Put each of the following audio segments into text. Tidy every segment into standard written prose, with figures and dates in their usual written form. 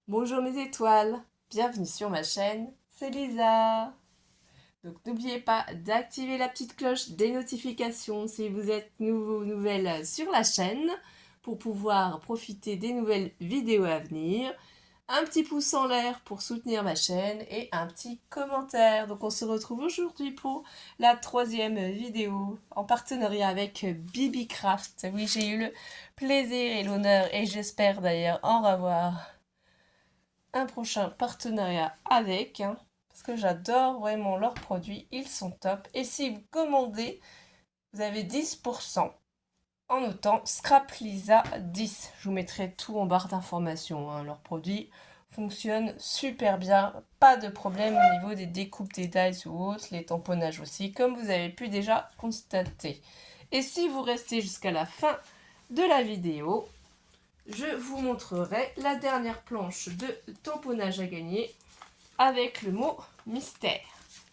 Bonjour mes étoiles, bienvenue sur ma chaîne, c'est Lisa. Donc n'oubliez pas d'activer la petite cloche des notifications si vous êtes nouveau ou nouvelle sur la chaîne pour pouvoir profiter des nouvelles vidéos à venir. Un petit pouce en l'air pour soutenir ma chaîne et un petit commentaire. Donc on se retrouve aujourd'hui pour la troisième vidéo en partenariat avec BibiCraft. Oui, j'ai eu le plaisir et l'honneur et j'espère d'ailleurs en revoir un prochain partenariat avec, hein, parce que j'adore vraiment leurs produits, ils sont top. Et si vous commandez, vous avez 10% en notant Scrap Lisa 10. Je vous mettrai tout en barre d'informations, hein. Leurs produits fonctionnent super bien, pas de problème au niveau des découpes des dies ou autres, les tamponnages aussi, comme vous avez pu déjà constater. Et si vous restez jusqu'à la fin de la vidéo, je vous montrerai la dernière planche de tamponnage à gagner avec le mot mystère.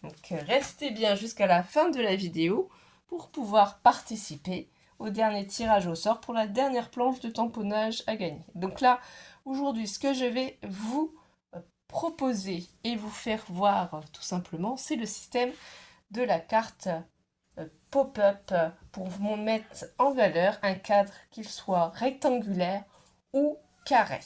Donc restez bien jusqu'à la fin de la vidéo pour pouvoir participer au dernier tirage au sort pour la dernière planche de tamponnage à gagner. Donc là, aujourd'hui, ce que je vais vous proposer et vous faire voir tout simplement, c'est le système de la carte pop-up pour vous mettre en valeur un cadre qu'il soit rectangulaire ou carré.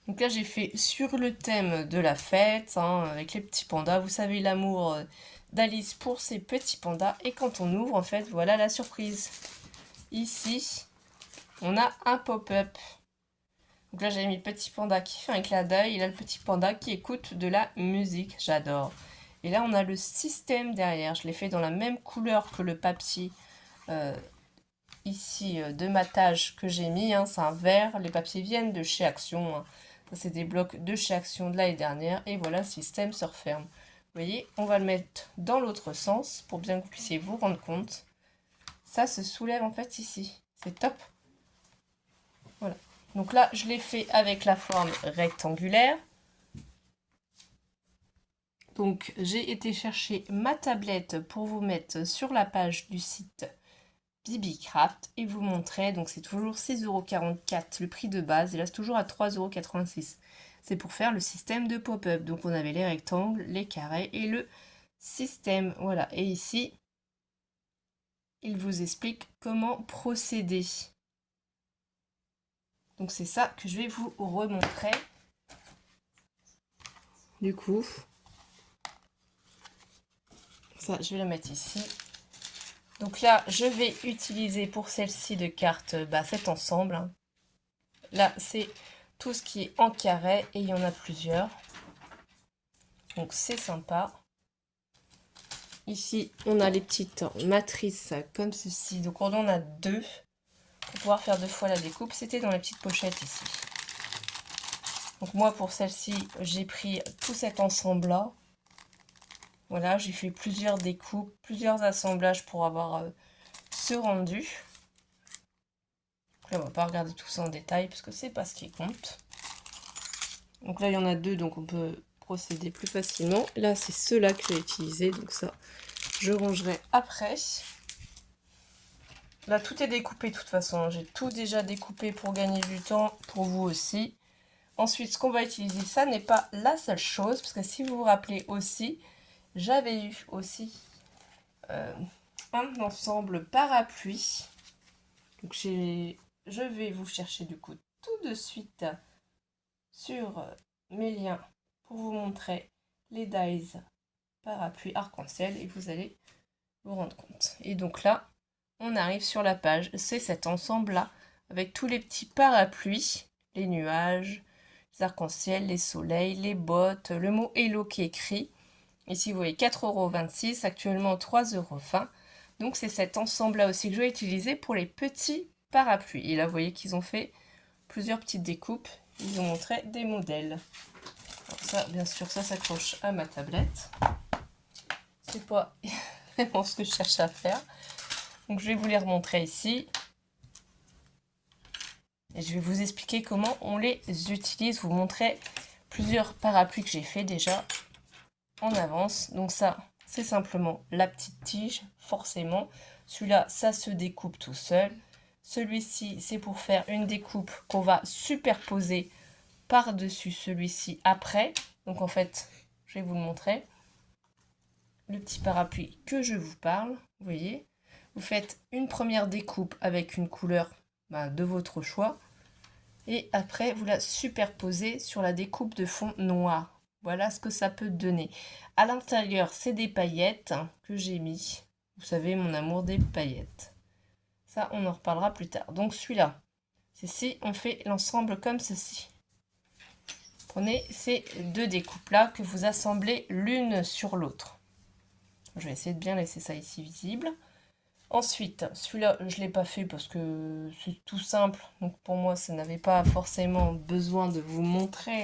Donc là, j'ai fait sur le thème de la fête, hein, avec les petits pandas. Vous savez, l'amour d'Alice pour ses petits pandas. Et quand on ouvre, en fait, voilà la surprise. Ici, on a un pop-up. Donc là, j'ai mis le petit panda qui fait un clin d'œil. Et là, le petit panda qui écoute de la musique. J'adore. Et là, on a le système derrière. Je l'ai fait dans la même couleur que le papier ici de matage que j'ai mis. Hein. C'est un vert. Les papiers viennent de chez Action. Hein. C'est des blocs de chez Action de l'année dernière. Et voilà, le système se referme. Vous voyez, on va le mettre dans l'autre sens pour bien que vous puissiez vous rendre compte. Ça se soulève en fait ici. C'est top. Voilà. Donc là, je l'ai fait avec la forme rectangulaire. Donc j'ai été chercher ma tablette pour vous mettre sur la page du site BibiCraft et vous montrer. Donc c'est toujours 6,44 € le prix de base et là c'est toujours à 3,86 €. C'est pour faire le système de pop-up. Donc on avait les rectangles, les carrés et le système. Voilà. Et ici, il vous explique comment procéder. Donc c'est ça que je vais vous remontrer. Du coup, ça je vais la mettre ici. Donc là, je vais utiliser pour celle-ci de carte cet ensemble. Hein. Là, c'est tout ce qui est en carré et il y en a plusieurs. Donc c'est sympa. Ici, on a les petites matrices comme ceci. Donc on en a deux pour pouvoir faire deux fois la découpe. C'était dans la petite pochette ici. Donc moi, pour celle-ci, j'ai pris tout cet ensemble-là. Voilà, j'ai fait plusieurs découpes, plusieurs assemblages pour avoir ce rendu. Donc là, on va pas regarder tout ça en détail parce que c'est pas ce qui compte. Donc là, il y en a deux, donc on peut procéder plus facilement. Là, c'est ceux-là que j'ai utilisés, donc ça, je rangerai après. Là, tout est découpé de toute façon. J'ai tout déjà découpé pour gagner du temps, pour vous aussi. Ensuite, ce qu'on va utiliser, ça n'est pas la seule chose, parce que si vous vous rappelez aussi, j'avais eu aussi un ensemble parapluie. Donc je vais vous chercher du coup tout de suite sur mes liens pour vous montrer les dies parapluie arc-en-ciel et vous allez vous rendre compte. Et donc là, on arrive sur la page. C'est cet ensemble-là avec tous les petits parapluies, les nuages, les arcs-en-ciel, les soleils, les bottes, le mot Hello qui est écrit. Ici, vous voyez 4,26 €, actuellement 3,20 €. Donc, c'est cet ensemble-là aussi que je vais utiliser pour les petits parapluies. Et là, vous voyez qu'ils ont fait plusieurs petites découpes. Ils ont montré des modèles. Alors ça, bien sûr, ça s'accroche à ma tablette. C'est pas vraiment ce que je cherche à faire. Donc, je vais vous les remontrer ici. Et je vais vous expliquer comment on les utilise. Vous montrer plusieurs parapluies que j'ai fait déjà en avance. Donc ça, c'est simplement la petite tige, forcément. Celui-là, ça se découpe tout seul. Celui-ci, c'est pour faire une découpe qu'on va superposer par-dessus celui-ci après. Donc en fait, je vais vous le montrer. Le petit parapluie que je vous parle, vous voyez. Vous faites une première découpe avec une couleur de votre choix. Et après, vous la superposez sur la découpe de fond noir. Voilà ce que ça peut donner. À l'intérieur, c'est des paillettes que j'ai mis. Vous savez, mon amour des paillettes. Ça, on en reparlera plus tard. Donc celui-là, c'est si on fait l'ensemble comme ceci. Prenez ces deux découpes-là que vous assemblez l'une sur l'autre. Je vais essayer de bien laisser ça ici visible. Ensuite, celui-là, je ne l'ai pas fait parce que c'est tout simple. Donc pour moi, ça n'avait pas forcément besoin de vous montrer.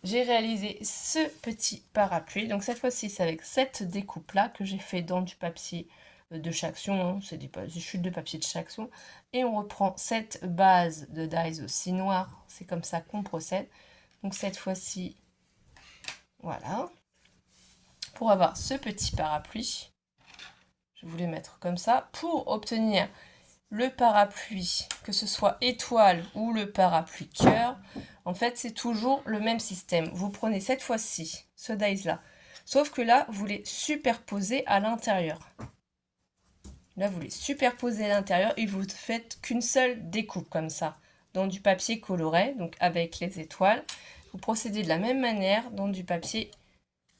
J'ai réalisé ce petit parapluie. Donc cette fois-ci, c'est avec cette découpe-là que j'ai fait dans du papier de Chaction. C'est des chutes de papier de Chaction. Et on reprend cette base de dies aussi noire. C'est comme ça qu'on procède. Donc cette fois-ci, voilà. Pour avoir ce petit parapluie, je voulais mettre comme ça. Pour obtenir le parapluie, que ce soit étoile ou le parapluie cœur, en fait, c'est toujours le même système. Vous prenez cette fois-ci ce dies-là. Sauf que là, vous les superposez à l'intérieur. Là, vous les superposez à l'intérieur et vous ne faites qu'une seule découpe comme ça, dans du papier coloré, donc avec les étoiles. Vous procédez de la même manière dans du papier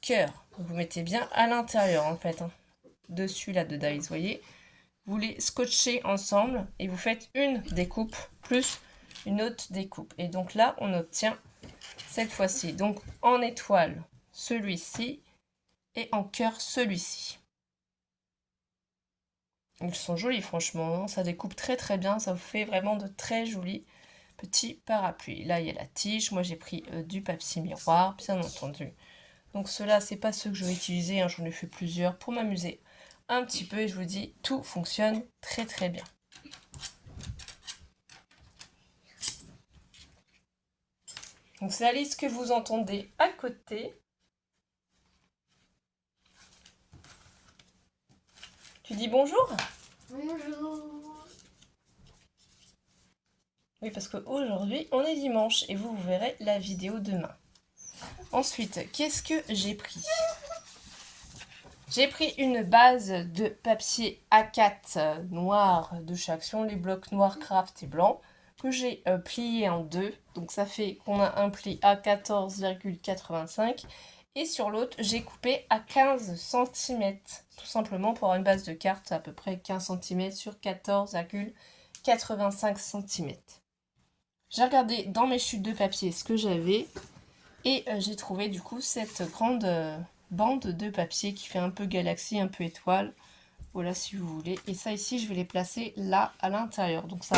cœur. Vous mettez bien à l'intérieur, en fait, dessus là de dies, vous voyez. Vous les scotchez ensemble et vous faites une découpe plus une autre découpe. Et donc là, on obtient cette fois-ci, donc en étoile, celui-ci et en cœur, celui-ci. Ils sont jolis, franchement, ça découpe très très bien, ça vous fait vraiment de très jolis petits parapluies. Là, il y a la tige, moi j'ai pris du papier miroir, bien entendu. Donc ceux-là, c'est pas ceux que je vais utiliser, j'en ai fait plusieurs pour m'amuser un petit peu et je vous dis, tout fonctionne très très bien. Donc c'est Alice que vous entendez à côté. Tu dis bonjour? Bonjour. Oui, parce qu'aujourd'hui, on est dimanche et vous verrez la vidéo demain. Ensuite, qu'est-ce que j'ai pris? J'ai pris une base de papier A4 noir de chez Action, les blocs noirs, craft et blanc, que j'ai plié en deux. Donc ça fait qu'on a un pli à 14,85 et sur l'autre, j'ai coupé à 15 cm. Tout simplement pour avoir une base de carte à peu près 15 cm sur 14,85 cm. J'ai regardé dans mes chutes de papier ce que j'avais et j'ai trouvé du coup cette grande bande de papier qui fait un peu galaxie, un peu étoile. Voilà si vous voulez. Et ça ici, je vais les placer là à l'intérieur. Donc ça,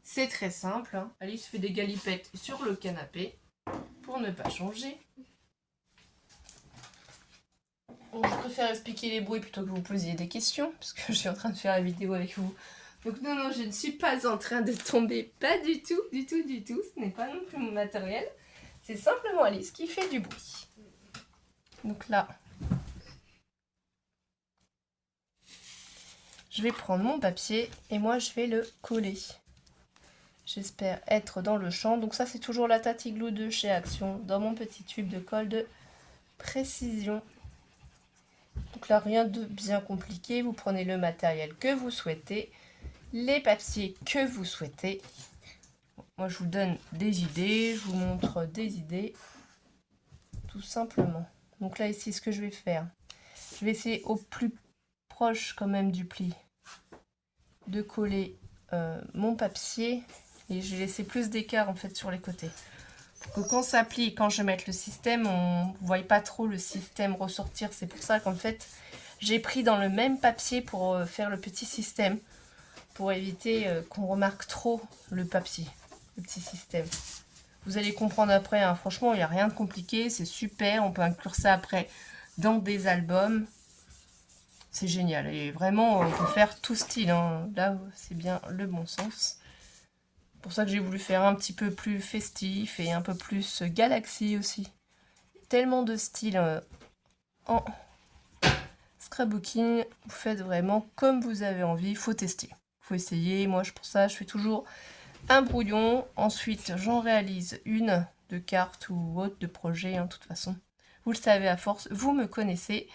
c'est très simple. Alice fait des galipettes sur le canapé pour ne pas changer. Bon, je préfère expliquer les bruits plutôt que vous posiez des questions parce que je suis en train de faire la vidéo avec vous. Donc non, je ne suis pas en train de tomber, pas du tout, du tout, du tout. Ce n'est pas non plus mon matériel. C'est simplement Alice qui fait du bruit. Donc là, je vais prendre mon papier et moi je vais le coller. J'espère être dans le champ. Donc ça c'est toujours la Tati Glue de chez Action dans mon petit tube de colle de précision. Donc là rien de bien compliqué. Vous prenez le matériel que vous souhaitez, les papiers que vous souhaitez. Moi je vous donne des idées, je vous montre des idées. Tout simplement. Donc là ici ce que je vais faire, je vais essayer au plus proche quand même du pli de coller mon papier et je vais laisser plus d'écart en fait sur les côtés pour que quand ça plie, quand je mette le système, on ne voit pas trop le système ressortir. C'est pour ça qu'en fait j'ai pris dans le même papier pour faire le petit système, pour éviter qu'on remarque trop le papier, le petit système. Vous allez comprendre après, hein. Franchement il n'y a rien de compliqué, c'est super, on peut inclure ça après dans des albums. C'est génial et vraiment on peut faire tout style, hein. Là c'est bien le bon sens. C'est pour ça que j'ai voulu faire un petit peu plus festif et un peu plus galaxie aussi. Tellement de style en scrapbooking, vous faites vraiment comme vous avez envie, il faut tester. Il faut essayer, moi pour ça je fais toujours un brouillon. Ensuite, j'en réalise une de carte ou autre de projet, de toute façon. Vous le savez à force, vous me connaissez.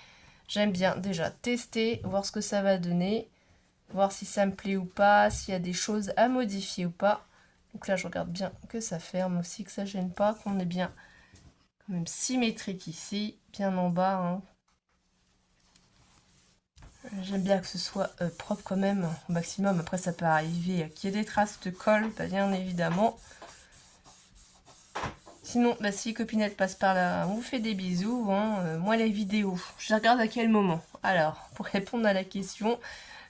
J'aime bien déjà tester, voir ce que ça va donner, voir si ça me plaît ou pas, s'il y a des choses à modifier ou pas. Donc là, je regarde bien que ça ferme aussi, que ça gêne pas, qu'on est bien quand même symétrique ici, bien en bas. Hein. J'aime bien que ce soit propre quand même, au maximum. Après, ça peut arriver qu'il y ait des traces de colle, bien évidemment. Sinon, bah, si Copinette passe par là, on vous fait des bisous. Hein. Moi, les vidéos, je les regarde à quel moment? Alors, pour répondre à la question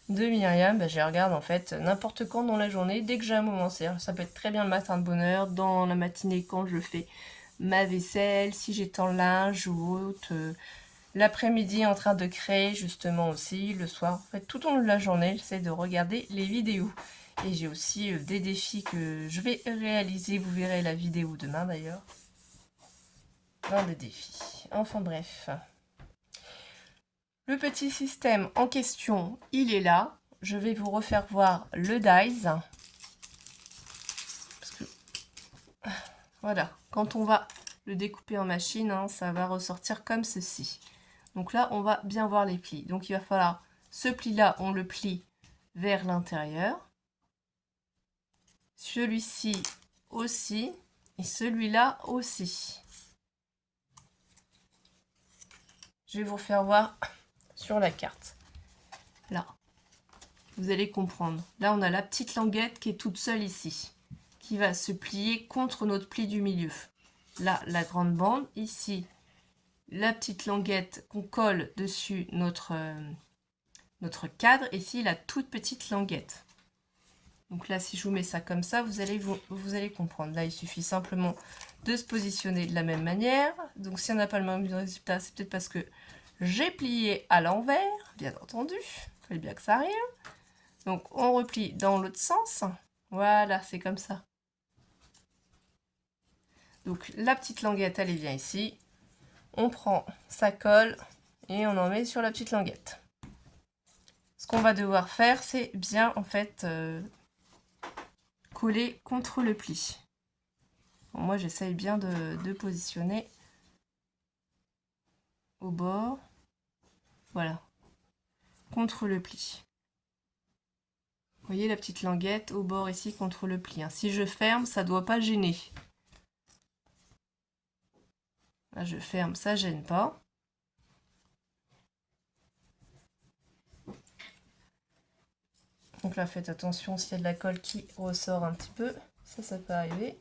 de Myriam, bah, je les regarde en fait n'importe quand dans la journée, dès que j'ai un moment. Ça peut être très bien le matin de bonne heure, dans la matinée quand je fais ma vaisselle, si j'étends le linge ou autre. L'après-midi en train de créer justement aussi, le soir. En fait, tout au long de la journée, j'essaie de regarder les vidéos. Et j'ai aussi des défis que je vais réaliser. Vous verrez la vidéo demain d'ailleurs. Dans des défis. Enfin bref. Le petit système en question, il est là. Je vais vous refaire voir le dies. Parce que, voilà, quand on va le découper en machine, hein, ça va ressortir comme ceci. Donc là, on va bien voir les plis. Donc il va falloir, ce pli-là, on le plie vers l'intérieur. Celui-ci aussi. Et celui-là aussi. Je vais vous faire voir sur la carte. Là. Vous allez comprendre. Là, on a la petite languette qui est toute seule ici. Qui va se plier contre notre pli du milieu. Là, la grande bande. Ici, la petite languette qu'on colle dessus notre cadre. Ici, la toute petite languette. Donc là, si je vous mets ça comme ça, vous allez comprendre. Là, il suffit simplement de se positionner de la même manière. Donc si on n'a pas le même résultat, c'est peut-être parce que j'ai plié à l'envers, bien entendu. Il fallait bien que ça arrive. Donc on replie dans l'autre sens. Voilà, c'est comme ça. Donc la petite languette, elle est bien ici. On prend sa colle et on en met sur la petite languette. Ce qu'on va devoir faire, c'est bien en fait coller contre le pli. Bon, moi, j'essaye bien de positionner au bord. Voilà. Contre le pli. Vous voyez la petite languette au bord ici contre le pli. Hein. Si je ferme, ça ne doit pas gêner. Là, je ferme, ça ne gêne pas. Donc là, faites attention s'il y a de la colle qui ressort un petit peu. Ça peut arriver.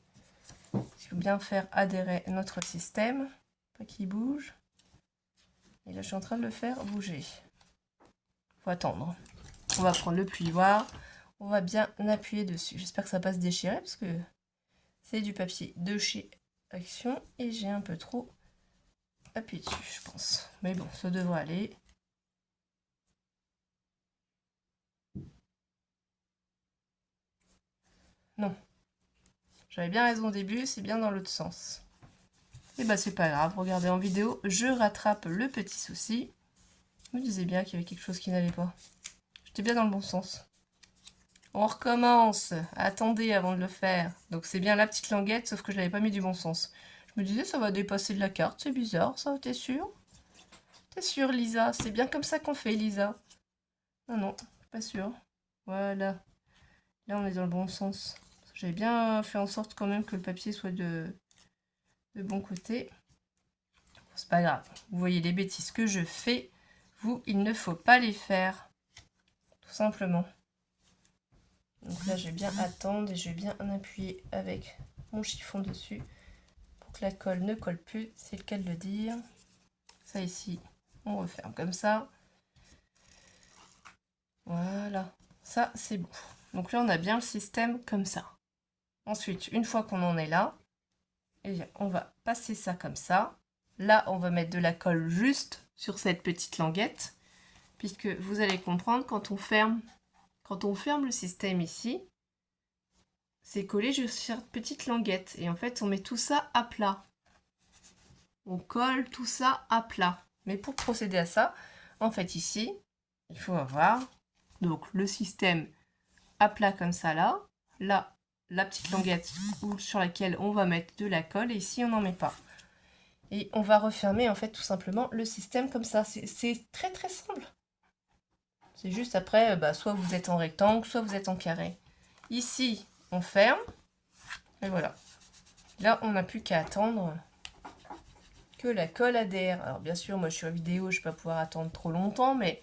Il faut bien faire adhérer notre système. Pas qu'il bouge. Et là, je suis en train de le faire bouger. Faut attendre. On va prendre le plioir. On va bien appuyer dessus. J'espère que ça va pas se déchirer parce que c'est du papier de chez Action et j'ai un peu trop appuyé dessus, je pense. Mais bon, ça devrait aller. Non. J'avais bien raison au début, c'est bien dans l'autre sens. Et bah c'est pas grave, regardez en vidéo, je rattrape le petit souci. Je me disais bien qu'il y avait quelque chose qui n'allait pas. J'étais bien dans le bon sens. On recommence. Attendez avant de le faire. Donc c'est bien la petite languette, sauf que je l'avais pas mis du bon sens. Je me disais, ça va dépasser de la carte, c'est bizarre, ça, t'es sûr? T'es sûr, Lisa? C'est bien comme ça qu'on fait, Lisa. Non, non, pas sûr. Voilà. Là, on est dans le bon sens. J'avais bien fait en sorte quand même que le papier soit de bon côté. C'est pas grave. Vous voyez les bêtises que je fais. Vous, il ne faut pas les faire. Tout simplement. Donc là, je vais bien attendre et je vais bien appuyer avec mon chiffon dessus pour que la colle ne colle plus. C'est le cas de le dire. Ça ici, on referme comme ça. Voilà. Ça, c'est bon. Donc là, on a bien le système comme ça. Ensuite, une fois qu'on en est là, eh bien, on va passer ça comme ça. Là, on va mettre de la colle juste sur cette petite languette, puisque vous allez comprendre, quand on ferme le système ici, c'est collé juste sur cette petite languette. Et en fait, on met tout ça à plat. On colle tout ça à plat. Mais pour procéder à ça, en fait, ici, il faut avoir donc le système à plat comme ça là. Là, la petite languette sur laquelle on va mettre de la colle, et ici on n'en met pas. Et on va refermer en fait tout simplement le système comme ça. C'est très très simple. C'est juste après, soit vous êtes en rectangle, soit vous êtes en carré. Ici, on ferme. Et voilà. Là, on n'a plus qu'à attendre que la colle adhère. Alors bien sûr, moi je suis en vidéo, je ne vais pas pouvoir attendre trop longtemps, mais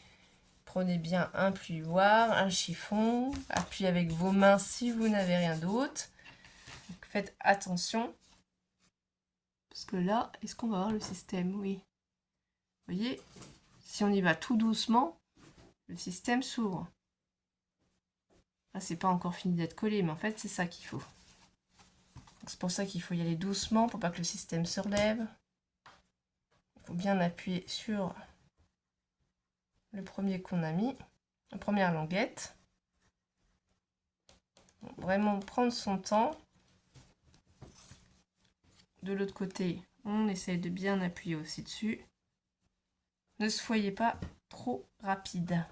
prenez bien un plioir, un chiffon, appuyez avec vos mains si vous n'avez rien d'autre. Faites attention. Parce que là, est-ce qu'on va voir le système? Oui. Vous voyez, si on y va tout doucement, le système s'ouvre. Là, c'est pas encore fini d'être collé, mais en fait, c'est ça qu'il faut. C'est pour ça qu'il faut y aller doucement pour pas que le système se relève. Il faut bien appuyer sur le premier qu'on a mis, la première languette. Vraiment prendre son temps. De l'autre côté, on essaie de bien appuyer aussi dessus. Ne soyez pas trop rapide.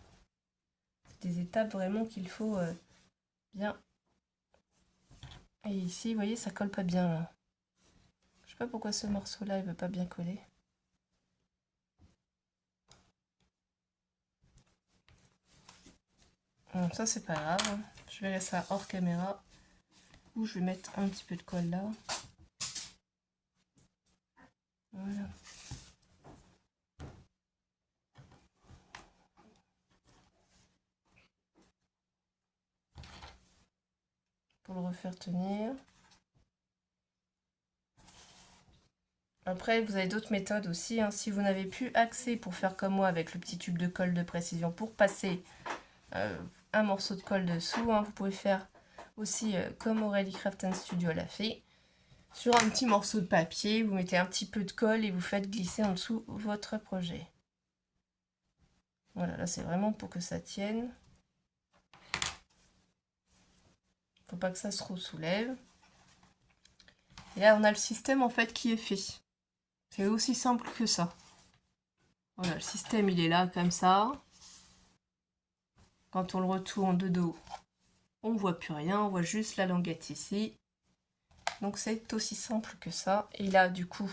C'est des étapes vraiment qu'il faut bien. Et ici, vous voyez, ça colle pas bien là. Je sais pas pourquoi ce morceau-là, il veut pas bien coller. Bon, ça, c'est pas grave. Je verrai ça hors caméra. Ou je vais mettre un petit peu de colle là. Voilà. Pour le refaire tenir. Après, vous avez d'autres méthodes aussi. Hein. Si vous n'avez plus accès pour faire comme moi avec le petit tube de colle de précision pour passer un morceau de colle dessous, hein, vous pouvez faire aussi comme Aurélie Craft Studio l'a fait. Sur un petit morceau de papier, vous mettez un petit peu de colle et vous faites glisser en dessous votre projet. Voilà, là c'est vraiment pour que ça tienne. Faut pas que ça se soulève. Et là on a le système en fait qui est fait. C'est aussi simple que ça. Voilà, le système il est là comme ça. Quand on le retourne de dos, on ne voit plus rien, on voit juste la languette ici. Donc c'est aussi simple que ça. Et là du coup,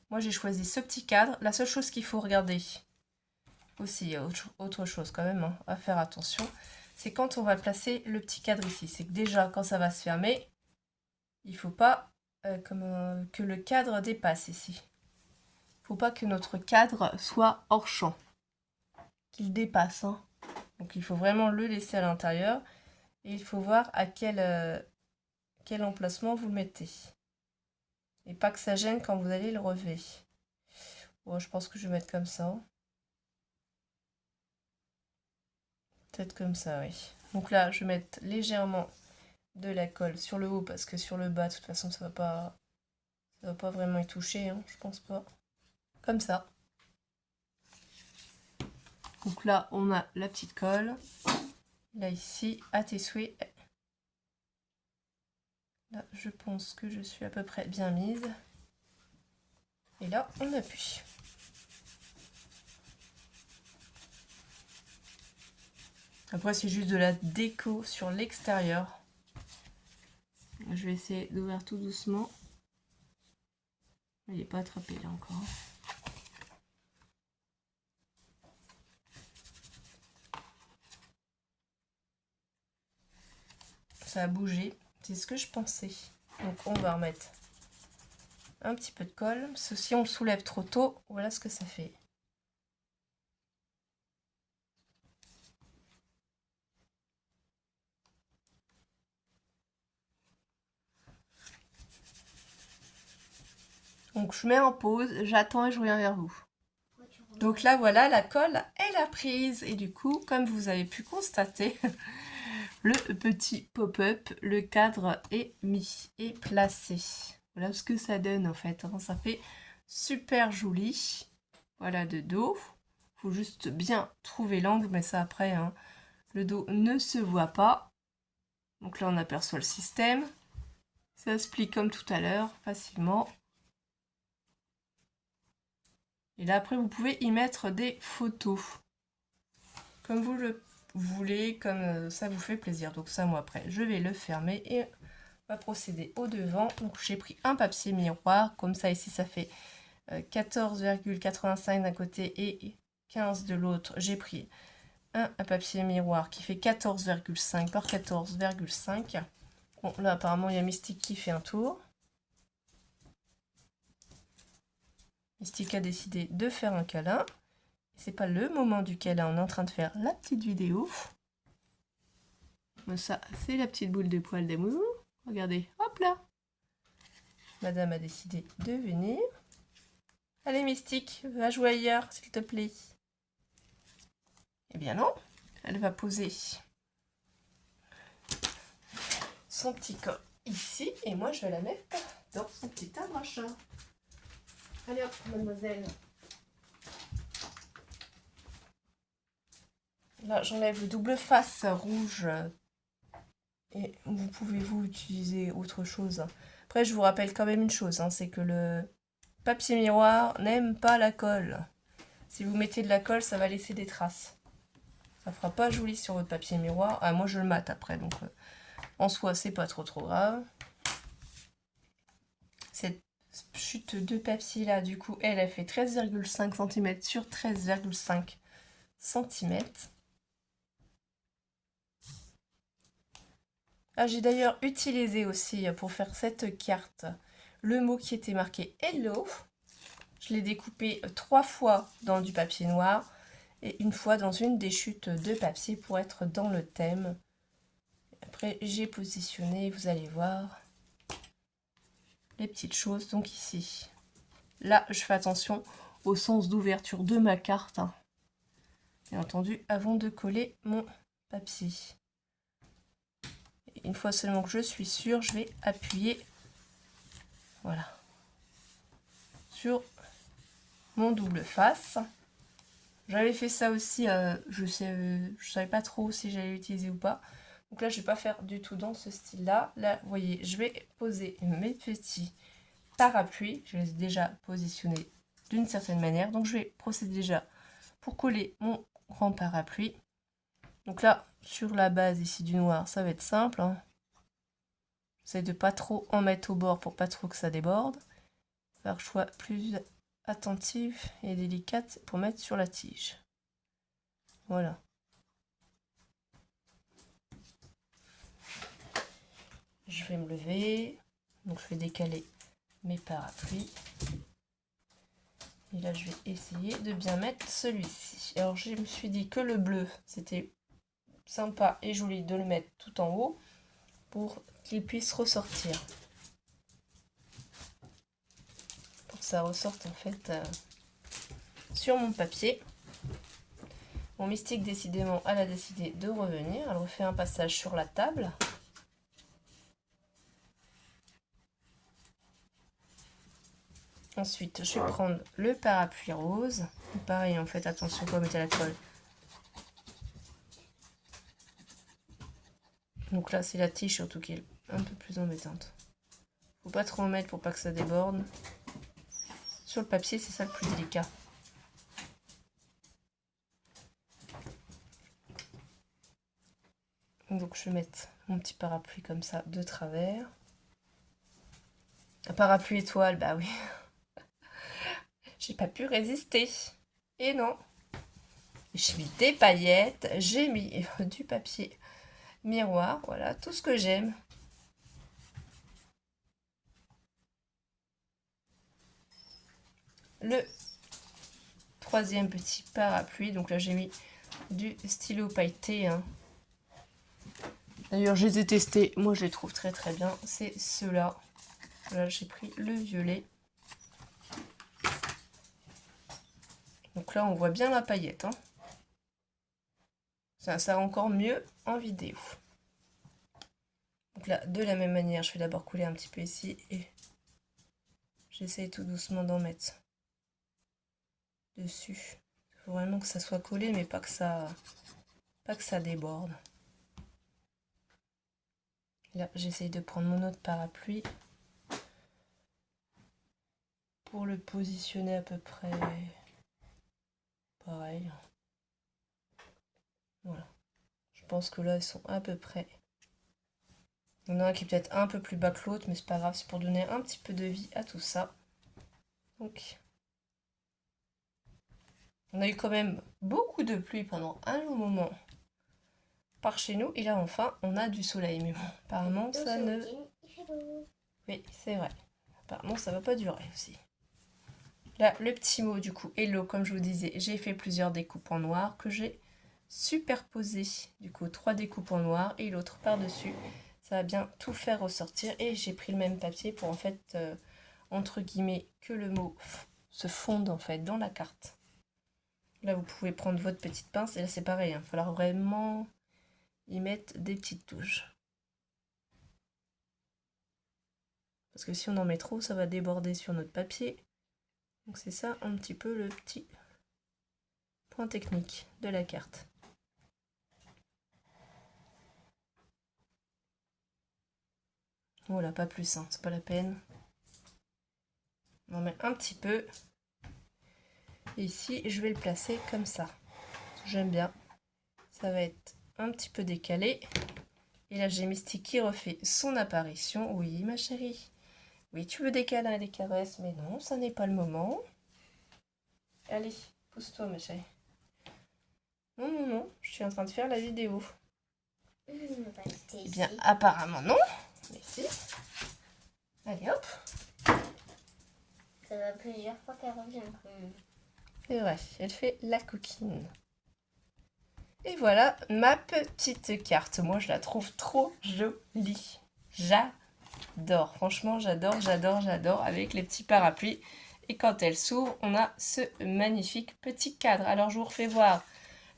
moi j'ai choisi ce petit cadre. La seule chose qu'il faut regarder, aussi il y a autre chose quand même hein, à faire attention, c'est quand on va placer le petit cadre ici. C'est que déjà quand ça va se fermer, il ne faut pas que le cadre dépasse ici. Il ne faut pas que notre cadre soit hors champ, qu'il dépasse. Hein. Donc il faut vraiment le laisser à l'intérieur et il faut voir à quel emplacement vous le mettez. Et pas que ça gêne quand vous allez le relever. Bon, je pense que je vais mettre comme ça. Peut-être comme ça, oui. Donc là, je vais mettre légèrement de la colle sur le haut parce que sur le bas, de toute façon, ça va pas vraiment y toucher, hein, je pense pas. Comme ça. Donc là, on a la petite colle. Là, ici, à tes souhaits. Là, je pense que je suis à peu près bien mise. Et là, on appuie. Après, c'est juste de la déco sur l'extérieur. Je vais essayer d'ouvrir tout doucement. Il n'est pas attrapé là encore. Ça a bougé. C'est ce que je pensais. Donc on va remettre un petit peu de colle. Parce que si on le soulève trop tôt, voilà ce que ça fait. Donc je mets en pause, j'attends et je reviens vers vous. Donc là voilà, la colle elle a prise. Et du coup, comme vous avez pu constater, le petit pop-up, le cadre est mis et placé. Voilà ce que ça donne en fait. Hein. Ça fait super joli. Voilà de dos. Faut juste bien trouver l'angle, mais ça après, hein, le dos ne se voit pas. Donc là on aperçoit le système. Ça se plie comme tout à l'heure, facilement. Et là après vous pouvez y mettre des photos. Comme vous le voulez, comme ça vous fait plaisir. Donc ça moi après je vais le fermer et va procéder au devant. Donc j'ai pris un papier miroir, comme ça ici ça fait 14,85 d'un côté et 15 de l'autre. J'ai pris un papier miroir qui fait 14,5 par 14,5. Bon là apparemment il y a Mystique qui fait un tour. Mystique a décidé de faire un câlin. C'est pas le moment du câlin, on est en train de faire la petite vidéo. Ça, c'est la petite boule de poil d'amour. Regardez, hop là. Madame a décidé de venir. Allez Mystique, va jouer ailleurs, s'il te plaît. Eh bien non, elle va poser son petit corps ici. Et moi, je vais la mettre dans son petit arbre à chat. Allez hop, mademoiselle. Là, j'enlève le double face rouge. Et vous pouvez utiliser autre chose. Après, je vous rappelle quand même une chose, hein, c'est que le papier miroir n'aime pas la colle. Si vous mettez de la colle, ça va laisser des traces. Ça fera pas joli sur votre papier miroir. Ah, moi, je le mate après, donc en soi, c'est pas trop grave. Cette chute de papier là, du coup, elle fait 13,5 cm sur 13,5 cm. Ah, j'ai d'ailleurs utilisé aussi pour faire cette carte le mot qui était marqué Hello. Je l'ai découpé 3 fois dans du papier noir et une fois dans une des chutes de papier pour être dans le thème. Après, j'ai positionné, vous allez voir, les petites choses. Donc ici, là, je fais attention au sens d'ouverture de ma carte. Bien entendu, avant de coller mon papier. Et une fois seulement que je suis sûre, je vais appuyer, voilà, sur mon double face. J'avais fait ça aussi, je savais pas trop si j'allais l'utiliser ou pas. Donc là, je vais pas faire du tout dans ce style-là. Là, vous voyez, je vais poser mes petits parapluies. Je les ai déjà positionnés d'une certaine manière. Donc je vais procéder déjà pour coller mon grand parapluie. Donc là, sur la base ici du noir, ça va être simple, hein. J'essaie de pas trop en mettre au bord pour pas trop que ça déborde. Faire que je sois plus attentive et délicate pour mettre sur la tige. Voilà. Je vais me lever. Donc je vais décaler mes parapluies. Et là je vais essayer de bien mettre celui-ci. Alors je me suis dit que le bleu, c'était sympa et joli de le mettre tout en haut pour qu'il puisse ressortir. Pour que ça ressorte en fait sur mon papier. Mon Mystique, décidément, elle a décidé de revenir. Elle refait un passage sur la table. Ensuite, je vais prendre le parapluie rose. Pareil, en fait, attention quand vous mettez la colle. Donc là, c'est la tige surtout qui est un peu plus embêtante. Faut pas trop en mettre pour pas que ça déborde. Sur le papier, c'est ça le plus délicat. Donc je vais mettre mon petit parapluie comme ça de travers. Un parapluie étoile, bah oui. J'ai pas pu résister. Et non. J'ai mis des paillettes, j'ai mis du papier miroir, voilà, tout ce que j'aime. Le troisième petit parapluie, donc là j'ai mis du stylo pailleté, hein. D'ailleurs, je les ai testés, moi je les trouve très très bien. C'est ceux-là. Là, j'ai pris le violet. Donc là, on voit bien la paillette, hein. Ça rend encore mieux en vidéo. Donc là, de la même manière, je vais d'abord couler un petit peu ici et j'essaye tout doucement d'en mettre dessus. Il faut vraiment que ça soit collé, mais pas que ça déborde. Là, j'essaye de prendre mon autre parapluie pour le positionner à peu près pareil. Voilà. Je pense que là, ils sont à peu près Il y en a un qui est peut-être un peu plus bas que l'autre, mais c'est pas grave, c'est pour donner un petit peu de vie à tout ça. Donc, on a eu quand même beaucoup de pluie pendant un long moment par chez nous, et là enfin, on a du soleil. Mais bon, apparemment, ça ne... Oui, c'est vrai. Apparemment, ça va pas durer aussi. Là, le petit mot du coup, hello, comme je vous disais, j'ai fait plusieurs découpes en noir que j'ai superposées. Du coup, 3 découpes en noir et l'autre par-dessus. Ça va bien tout faire ressortir. Et j'ai pris le même papier pour en fait, entre guillemets, que le mot se fonde en fait dans la carte. Là, vous pouvez prendre votre petite pince. Et là, c'est pareil, il va falloir vraiment y mettre des petites touches. Parce que si on en met trop, ça va déborder sur notre papier. Donc c'est ça un petit peu le petit point technique de la carte. Voilà, pas plus, hein, c'est pas la peine. On en met un petit peu. Et ici, je vais le placer comme ça. J'aime bien. Ça va être un petit peu décalé. Et là, j'ai Misty qui refait son apparition. Oui, ma chérie. Oui, tu veux des câlins et des caresses, mais non, ça n'est pas le moment. Allez, pousse-toi, ma chérie. Non, non, non, je suis en train de faire la vidéo. Eh bien, apparemment non. Mais si. Allez, hop. Ça va plusieurs fois qu'elle revient. C'est vrai, elle fait la coquine. Et voilà ma petite carte. Moi, je la trouve trop jolie. J'adore. Franchement, j'adore, j'adore, j'adore. Avec les petits parapluies. Et quand elle s'ouvre, on a ce magnifique petit cadre. Alors, je vous refais voir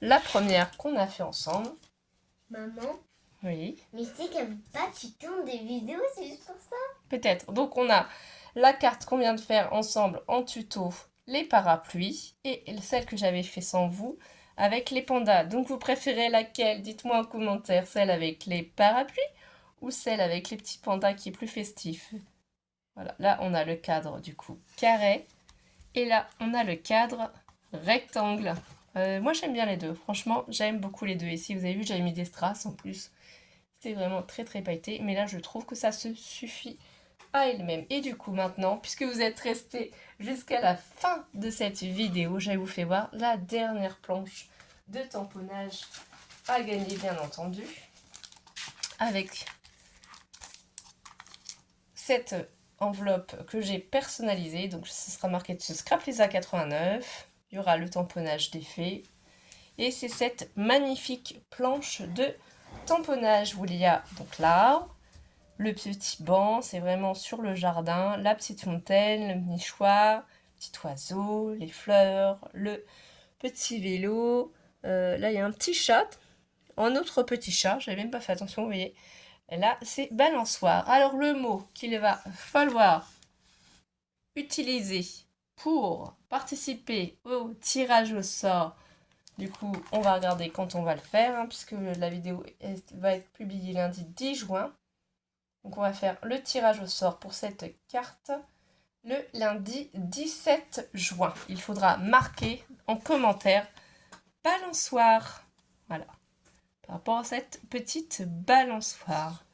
la première qu'on a fait ensemble. Maman, Oui. Mystique, elle veut pas que tu tournes des vidéos, c'est juste pour ça. Peut-être. Donc, on a la carte qu'on vient de faire ensemble en tuto, les parapluies, et celle que j'avais fait sans vous, avec les pandas. Donc, vous préférez laquelle? Dites-moi en commentaire, celle avec les parapluies ou celle avec les petits pandas qui est plus festif. Voilà, là, on a le cadre, du coup, carré, et là, on a le cadre rectangle. Moi, j'aime bien les deux. Franchement, j'aime beaucoup les deux. Et si vous avez vu, j'avais mis des strass en plus. C'était vraiment très, très pailleté. Mais là, je trouve que ça se suffit à elle-même. Et du coup, maintenant, puisque vous êtes restés jusqu'à la fin de cette vidéo, je vais vous faire voir la dernière planche de tamponnage à gagner, bien entendu, avec cette enveloppe que j'ai personnalisée. Donc, ce sera marqué dessus Scrap Lisa 89. Il y aura le tamponnage défait. Et c'est cette magnifique planche de tamponnage où il y a donc l'arbre, le petit banc, c'est vraiment sur le jardin, la petite fontaine, le nichoir, le petit oiseau, les fleurs, le petit vélo. Là, il y a un petit chat, un autre petit chat, j'avais même pas fait attention, vous voyez. Et là, c'est balançoire. Alors, le mot qu'il va falloir utiliser pour participer au tirage au sort, du coup, on va regarder quand on va le faire, hein, puisque la vidéo va être publiée lundi 10 juin. Donc on va faire le tirage au sort pour cette carte le lundi 17 juin. Il faudra marquer en commentaire balançoire. Voilà. Par rapport à cette petite balançoire.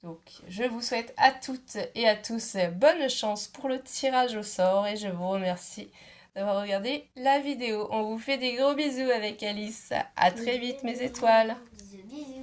Donc je vous souhaite à toutes et à tous bonne chance pour le tirage au sort et je vous remercie d'avoir regardé la vidéo. On vous fait des gros bisous avec Alice. À très vite mes étoiles. Bisous, bisous.